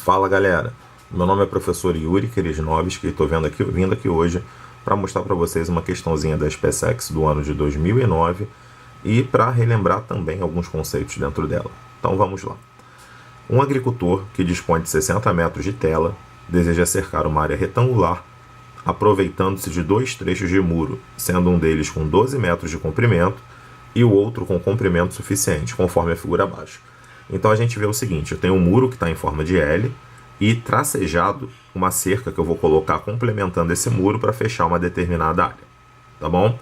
Fala galera, meu nome é professor Yuri Keresnovski e estou vindo aqui hoje para mostrar para vocês uma questãozinha da SpaceX do ano de 2009 e para relembrar também alguns conceitos dentro dela. Então vamos lá. Um agricultor que dispõe de 60 metros de tela deseja cercar uma área retangular aproveitando-se de dois trechos de muro, sendo um deles com 12 metros de comprimento e o outro com comprimento suficiente, conforme a figura abaixo. Então a gente vê o seguinte, eu tenho um muro que está em forma de L e tracejado uma cerca que eu vou colocar complementando esse muro para fechar uma determinada área, tá bom?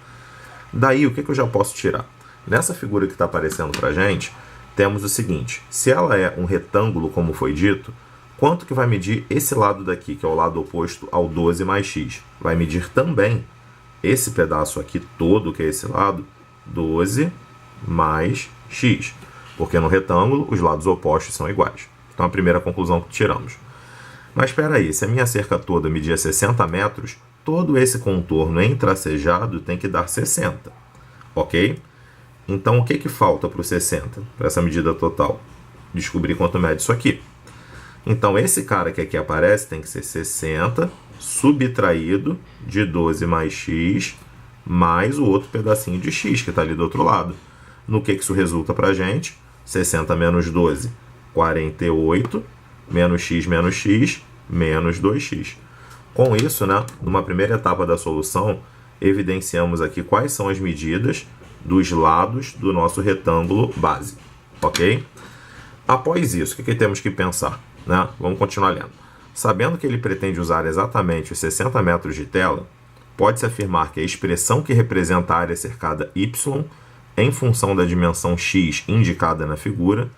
Daí o que eu já posso tirar? Nessa figura que está aparecendo para a gente, temos o seguinte, se ela é um retângulo como foi dito, quanto que vai medir esse lado daqui, que é o lado oposto ao 12 mais x? Vai medir também esse pedaço aqui todo, que é esse lado, 12 mais x. Porque no retângulo os lados opostos são iguais. Então a primeira conclusão que tiramos. Mas espera aí, se a minha cerca toda media 60 metros, todo esse contorno tracejado tem que dar 60. Ok? Então o que falta para o 60, para essa medida total? Descobrir quanto mede isso aqui. Então esse cara que aqui aparece tem que ser 60 subtraído de 12 mais x mais o outro pedacinho de x que está ali do outro lado. No que isso resulta para a gente? 60 menos 12, 48, menos x, menos 2x. Com isso, numa primeira etapa da solução, evidenciamos aqui quais são as medidas dos lados do nosso retângulo base. Ok? Após isso, o que temos que pensar? Vamos continuar lendo. Sabendo que ele pretende usar exatamente os 60 metros de tela, pode-se afirmar que a expressão que representa a área cercada y em função da dimensão x indicada na figura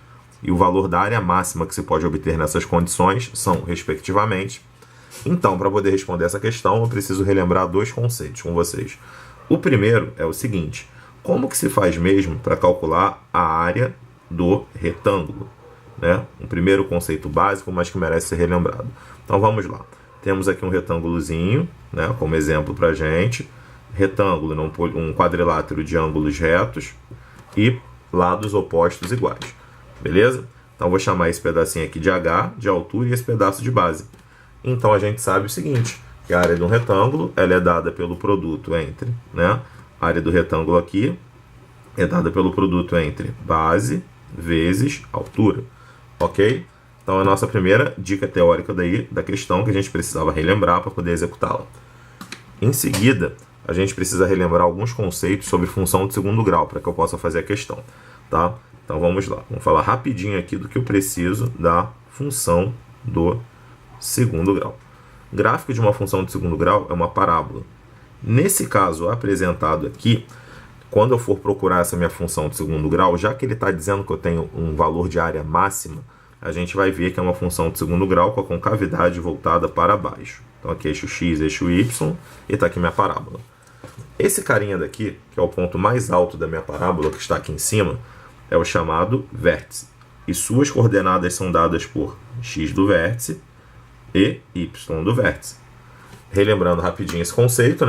e o valor da área máxima que se pode obter nessas condições são, respectivamente. Então, para poder responder essa questão, eu preciso relembrar dois conceitos com vocês. O primeiro é o seguinte, como que se faz mesmo para calcular a área do retângulo? Um primeiro conceito básico, mas que merece ser relembrado. Então, vamos lá. Temos aqui um retângulozinho, como exemplo para a gente. Retângulo, um quadrilátero de ângulos retos e lados opostos iguais. Beleza? Então, vou chamar esse pedacinho aqui de H, de altura, e esse pedaço de base. Então, a gente sabe o seguinte, que a área de um retângulo ela é dada pelo produto entre, a área do retângulo aqui é dada pelo produto entre base vezes altura. Ok? Então, a nossa primeira dica teórica da questão que a gente precisava relembrar para poder executá-la. Em seguida, a gente precisa relembrar alguns conceitos sobre função de segundo grau, para que eu possa fazer a questão. Tá? Então vamos lá, vamos falar rapidinho aqui do que eu preciso da função do segundo grau. Gráfico de uma função de segundo grau é uma parábola. Nesse caso apresentado aqui, quando eu for procurar essa minha função de segundo grau, já que ele está dizendo que eu tenho um valor de área máxima, a gente vai ver que é uma função de segundo grau com a concavidade voltada para baixo. Então aqui eixo x, eixo y, e está aqui minha parábola. Esse carinha daqui, que é o ponto mais alto da minha parábola, que está aqui em cima, é o chamado vértice. E suas coordenadas são dadas por x do vértice e y do vértice. Relembrando rapidinho esse conceito,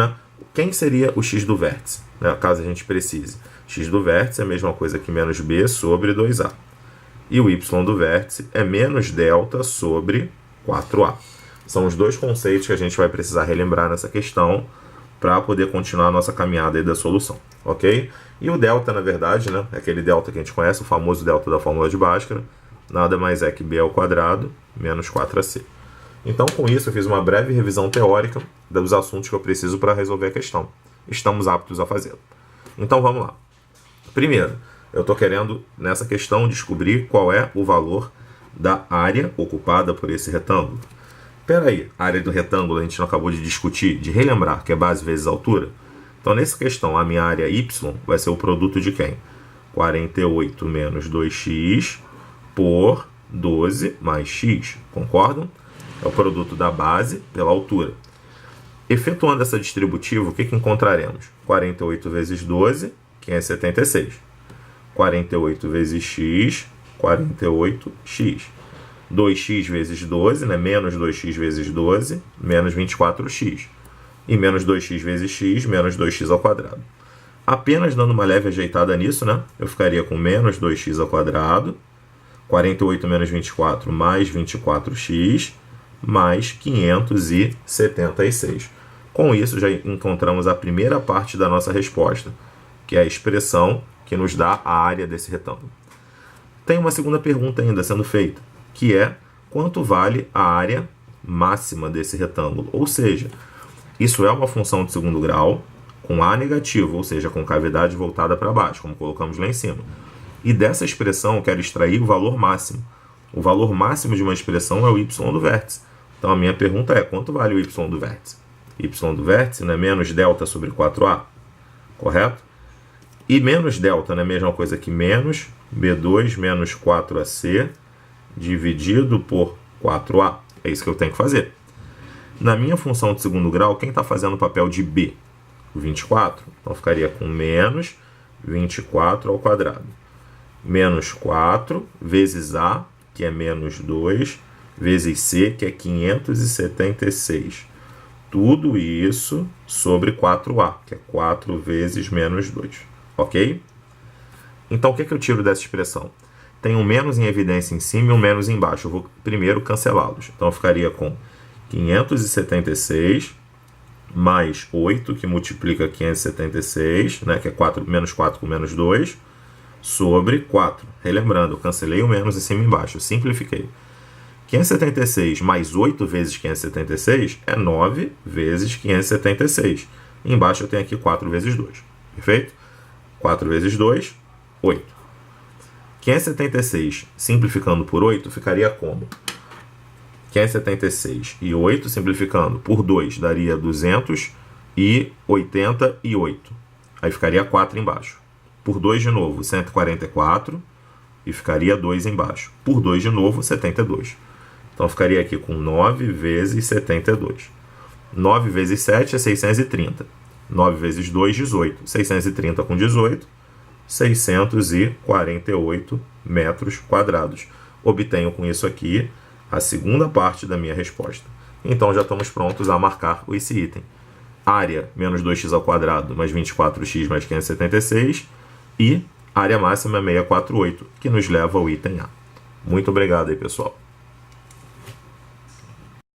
quem seria o x do vértice? Caso a gente precise. X do vértice é a mesma coisa que menos b sobre 2a. E o y do vértice é menos delta sobre 4a. São os dois conceitos que a gente vai precisar relembrar nessa questão para poder continuar a nossa caminhada aí da solução, ok? E o delta, na verdade, é aquele delta que a gente conhece, o famoso delta da fórmula de Bhaskara, nada mais é que b ao quadrado menos 4ac. Então, com isso, eu fiz uma breve revisão teórica dos assuntos que eu preciso para resolver a questão. Estamos aptos a fazê-lo. Então, vamos lá. Primeiro, eu estou querendo, nessa questão, descobrir qual é o valor da área ocupada por esse retângulo. Espera aí, a área do retângulo a gente não acabou de discutir, de relembrar, que é base vezes altura? Então, nessa questão, a minha área y vai ser o produto de quem? 48 menos 2x por 12 mais x, concordam? É o produto da base pela altura. Efetuando essa distributiva, o que encontraremos? 48 vezes 12, que é 76. 48 vezes x, 48x. 2x vezes 12, menos 2x vezes 12, menos 24x. E menos 2x vezes x, menos 2x ao quadrado. Apenas dando uma leve ajeitada nisso, eu ficaria com menos 2x ao quadrado 48 menos 24 mais 24x mais 576. Com isso, já encontramos a primeira parte da nossa resposta, que é a expressão que nos dá a área desse retângulo. Tem uma segunda pergunta ainda sendo feita, que é quanto vale a área máxima desse retângulo? Ou seja, isso é uma função de segundo grau com A negativo, ou seja, com cavidade voltada para baixo, como colocamos lá em cima. E dessa expressão eu quero extrair o valor máximo. O valor máximo de uma expressão é o y do vértice. Então a minha pergunta é, quanto vale o y do vértice? Y do vértice não é menos delta sobre 4a, correto? E menos delta não é a mesma coisa que menos B2 menos 4AC dividido por 4a. É isso que eu tenho que fazer. Na minha função de segundo grau, quem está fazendo o papel de B? O 24. Então ficaria com menos 24 ao quadrado. Menos 4 vezes A, que é menos 2, vezes C, que é 576. Tudo isso sobre 4A, que é 4 vezes menos 2. Ok? Então, o que eu tiro dessa expressão? Tem um menos em evidência em cima e um menos embaixo. Eu vou primeiro cancelá-los. Então, eu ficaria com 576 mais 8, que multiplica 576, né, que é 4, menos 4 com menos 2, sobre 4. Relembrando, eu cancelei o menos em cima e embaixo. Eu simplifiquei. 576 mais 8 vezes 576 é 9 vezes 576. E embaixo eu tenho aqui 4 vezes 2. Perfeito? 4 vezes 2, 8. 576 simplificando por 8 ficaria como? 576 e 8 simplificando por 2 daria 288. Aí ficaria 4 embaixo. Por 2 de novo, 144. E ficaria 2 embaixo. Por 2 de novo, 72. Então ficaria aqui com 9 vezes 72. 9 vezes 7 é 630. 9 vezes 2, 18. 630 com 18, 648 metros quadrados. Obtenho com isso aqui a segunda parte da minha resposta. Então já estamos prontos a marcar esse item. Área menos 2x ao quadrado mais 24x mais 576 e área máxima é 648, que nos leva ao item A. Muito obrigado aí, pessoal.